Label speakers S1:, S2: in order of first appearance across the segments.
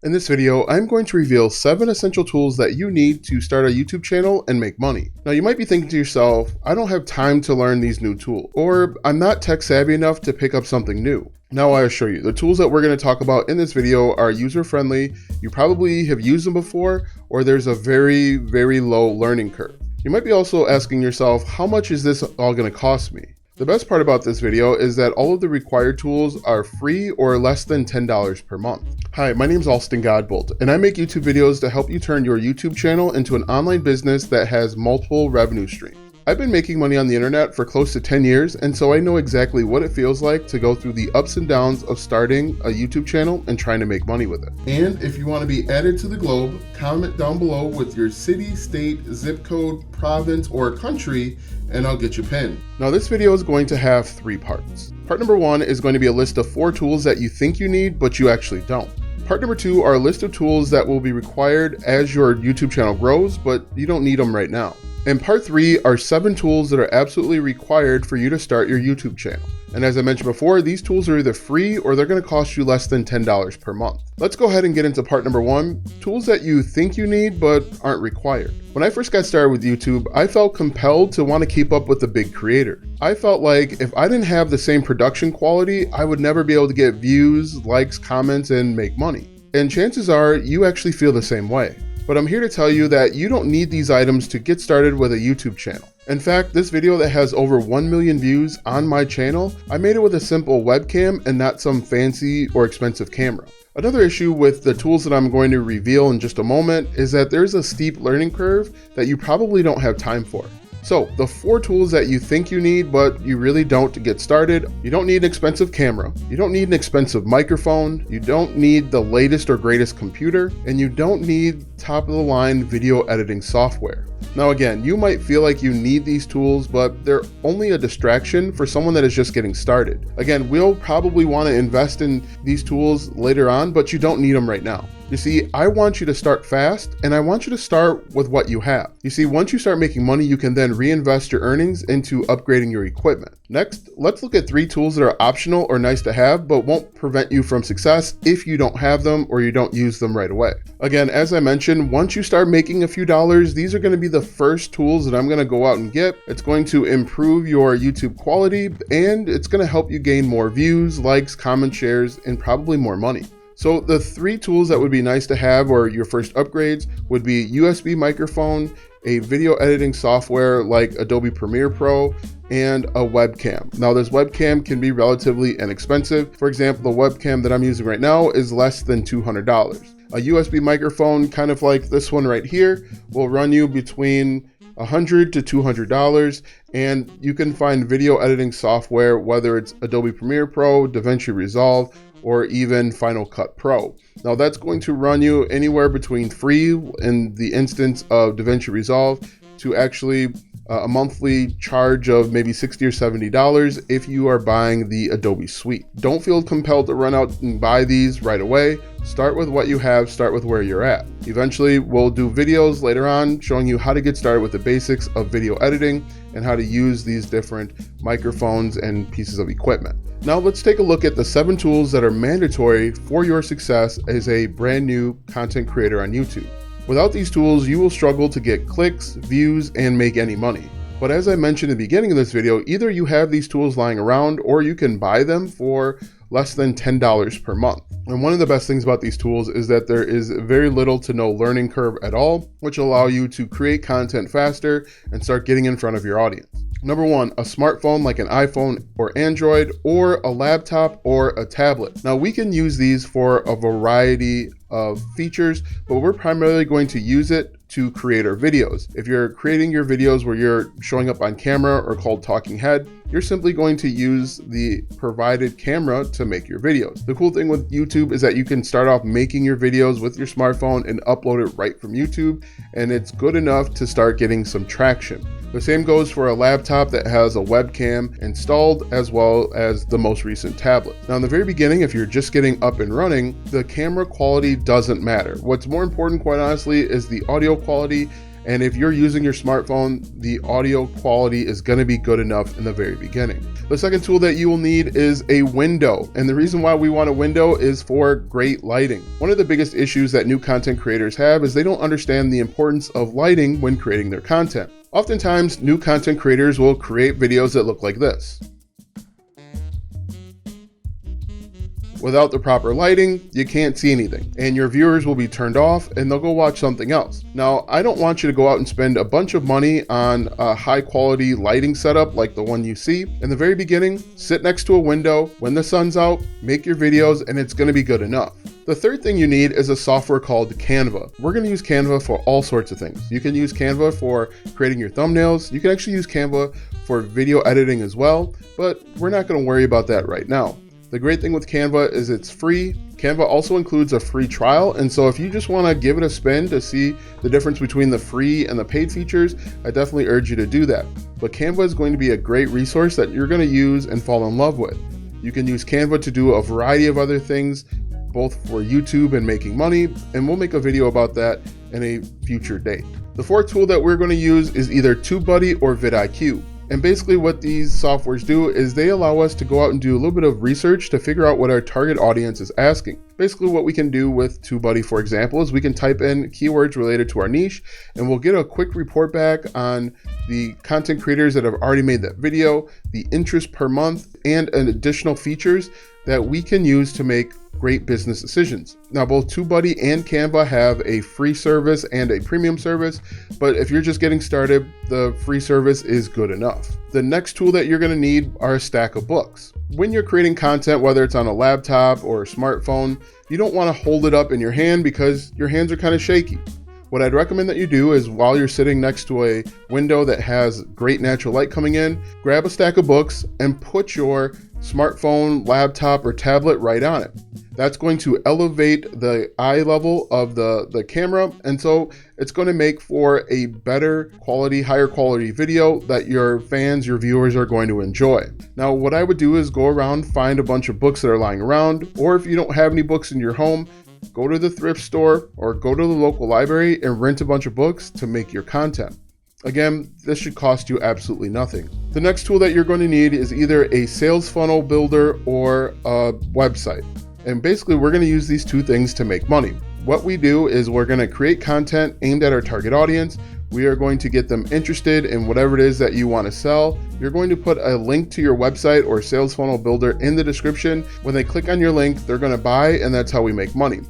S1: In this video, I'm going to reveal 7 essential tools that you need to start a YouTube channel and make money. Now you might be thinking to yourself, I don't have time to learn these new tools, or I'm not tech savvy enough to pick up something new. Now I assure you, the tools that we're going to talk about in this video are user-friendly, you probably have used them before, or there's a very, very low learning curve. You might be also asking yourself, how much is this all going to cost me? The best part about this video is that all of the required tools are free or less than $10 per month. Hi, my name is Alston Godbolt, and I make YouTube videos to help you turn your YouTube channel into an online business that has multiple revenue streams. I've been making money on the internet for close to 10 years, and so I know exactly what it feels like to go through the ups and downs of starting a YouTube channel and trying to make money with it. And if you want to be added to the globe, comment down below with your city, state, zip code, province, or country, and I'll get you pinned. Now this video is going to have 3 parts. Part number 1 is going to be a list of 4 tools that you think you need, but you actually don't. Part number 2 are a list of tools that will be required as your YouTube channel grows, but you don't need them right now. And part 3 are 7 tools that are absolutely required for you to start your YouTube channel. And as I mentioned before, these tools are either free or they're going to cost you less than $10 per month. Let's go ahead and get into part number 1, tools that you think you need but aren't required. When I first got started with YouTube, I felt compelled to want to keep up with the big creator. I felt like if I didn't have the same production quality, I would never be able to get views, likes, comments, and make money. And chances are you actually feel the same way. But I'm here to tell you that you don't need these items to get started with a YouTube channel. In fact, this video that has over 1 million views on my channel, I made it with a simple webcam and not some fancy or expensive camera. Another issue with the tools that I'm going to reveal in just a moment is that there's a steep learning curve that you probably don't have time for. So the 4 tools that you think you need, but you really don't to get started. You don't need an expensive camera. You don't need an expensive microphone. You don't need the latest or greatest computer, and you don't need top of the line video editing software. Now again, you might feel like you need these tools, but they're only a distraction for someone that is just getting started. Again, we'll probably want to invest in these tools later on, but you don't need them right now. You see, I want you to start fast, and I want you to start with what you have. You see, once you start making money, you can then reinvest your earnings into upgrading your equipment. Next, let's look at 3 tools that are optional or nice to have, but won't prevent you from success if you don't have them or you don't use them right away. Again, as I mentioned, once you start making a few dollars, these are going to be the first tools that I'm going to go out and get. It's going to improve your YouTube quality, and it's going to help you gain more views, likes, comments, shares, and probably more money. So the 3 tools that would be nice to have or your first upgrades would be USB microphone, a video editing software like Adobe Premiere Pro, and a webcam. Now this webcam can be relatively inexpensive. For example, the webcam that I'm using right now is less than $200. A USB microphone, kind of like this one right here, will run you between $100 to $200, and you can find video editing software, whether it's Adobe Premiere Pro, DaVinci Resolve, or even Final Cut Pro. Now that's going to run you anywhere between free in the instance of DaVinci Resolve to actually a monthly charge of maybe $60 or $70 if you are buying the Adobe suite. Don't feel compelled to run out and buy these right away. Start with what you have, start with where you're at. Eventually, we'll do videos later on showing you how to get started with the basics of video editing and how to use these different microphones and pieces of equipment. Now let's take a look at the 7 tools that are mandatory for your success as a brand new content creator on YouTube. Without these tools, you will struggle to get clicks, views, and make any money. But as I mentioned at the beginning of this video, either you have these tools lying around or you can buy them for less than $10 per month. And one of the best things about these tools is that there is very little to no learning curve at all, which allow you to create content faster and start getting in front of your audience. Number 1, a smartphone like an iPhone or Android, or a laptop or a tablet. Now we can use these for a variety of features, but we're primarily going to use it to create our videos. If you're creating your videos where you're showing up on camera or called talking head, you're simply going to use the provided camera to make your videos. The cool thing with YouTube is that you can start off making your videos with your smartphone and upload it right from YouTube, and it's good enough to start getting some traction. The same goes for a laptop that has a webcam installed, as well as the most recent tablet. Now in the very beginning, if you're just getting up and running, the camera quality doesn't matter. What's more important, quite honestly, is the audio quality And if you're using your smartphone, the audio quality is going to be good enough in the very beginning. The second tool that you will need is a window. And the reason why we want a window is for great lighting. One of the biggest issues that new content creators have is they don't understand the importance of lighting when creating their content. Oftentimes, new content creators will create videos that look like this. Without the proper lighting, you can't see anything, and your viewers will be turned off and they'll go watch something else. Now, I don't want you to go out and spend a bunch of money on a high quality lighting setup like the one you see. In the very beginning, sit next to a window when the sun's out, make your videos, and it's going to be good enough. The third thing you need is a software called Canva. We're going to use Canva for all sorts of things. You can use Canva for creating your thumbnails. You can actually use Canva for video editing as well, but we're not going to worry about that right now. The great thing with Canva is it's free. Canva also includes a free trial, and so if you just want to give it a spin to see the difference between the free and the paid features, I definitely urge you to do that. But Canva is going to be a great resource that you're going to use and fall in love with. You can use Canva to do a variety of other things, both for YouTube and making money, and we'll make a video about that in a future date. The fourth tool that we're going to use is either TubeBuddy or vidIQ. And basically what these softwares do is they allow us to go out and do a little bit of research to figure out what our target audience is asking. Basically what we can do with TubeBuddy, for example, is we can type in keywords related to our niche and we'll get a quick report back on the content creators that have already made that video, the interest per month, and additional features that we can use to make great business decisions. Now, both TubeBuddy and Canva have a free service and a premium service, but if you're just getting started, the free service is good enough. The next tool that you're going to need are a stack of books. When you're creating content, whether it's on a laptop or a smartphone, you don't want to hold it up in your hand because your hands are kind of shaky. What I'd recommend that you do is while you're sitting next to a window that has great natural light coming in, grab a stack of books and put your smartphone, laptop, or tablet right on it. That's going to elevate the eye level of the camera, and so it's going to make for a better quality, higher quality video that your fans, your viewers are going to enjoy. Now, what I would do is go around, find a bunch of books that are lying around, or if you don't have any books in your home, go to the thrift store or go to the local library and rent a bunch of books to make your content. Again, this should cost you absolutely nothing. The next tool that you're going to need is either a sales funnel builder or a website. And basically, we're going to use these two things to make money. What we do is we're going to create content aimed at our target audience. We are going to get them interested in whatever it is that you want to sell. You're going to put a link to your website or sales funnel builder in the description. When they click on your link, they're going to buy, and that's how we make money.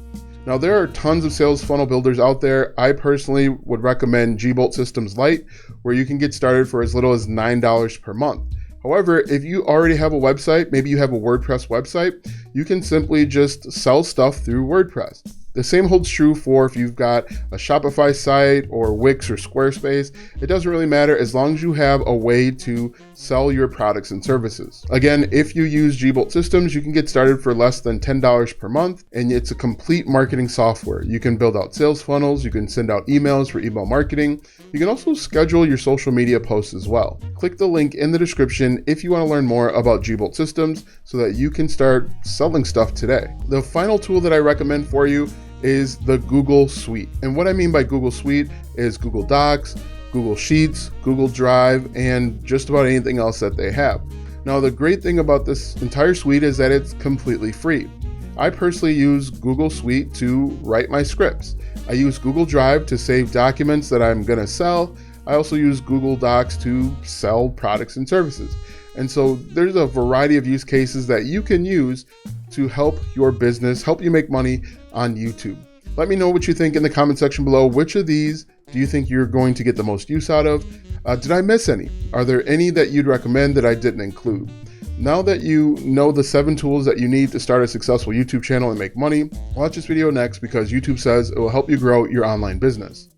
S1: Now, there are tons of sales funnel builders out there. I personally would recommend G-Bolt Systems Lite, where you can get started for as little as $9 per month. However, if you already have a website, maybe you have a WordPress website, you can simply just sell stuff through WordPress. The same holds true for if you've got a Shopify site or Wix or Squarespace. It doesn't really matter as long as you have a way to sell your products and services. Again, if you use G-Bolt Systems, you can get started for less than $10 per month, and it's a complete marketing software. You can build out sales funnels, you can send out emails for email marketing. You can also schedule your social media posts as well. Click the link in the description if you want to learn more about G-Bolt Systems so that you can start selling stuff today. The final tool that I recommend for you is the Google Suite. And what I mean by Google Suite is Google Docs, Google Sheets, Google Drive, and just about anything else that they have. Now, the great thing about this entire suite is that it's completely free. I personally use Google Suite to write my scripts. I use Google Drive to save documents that I'm going to sell. I also use Google Docs to sell products and services. And so there's a variety of use cases that you can use to help your business, help you make money on YouTube. Let me know what you think in the comment section below. Which of these do you think you're going to get the most use out of? Did I miss any? Are there any that you'd recommend that I didn't include? Now that you know the 7 tools that you need to start a successful YouTube channel and make money, watch this video next because YouTube says it will help you grow your online business.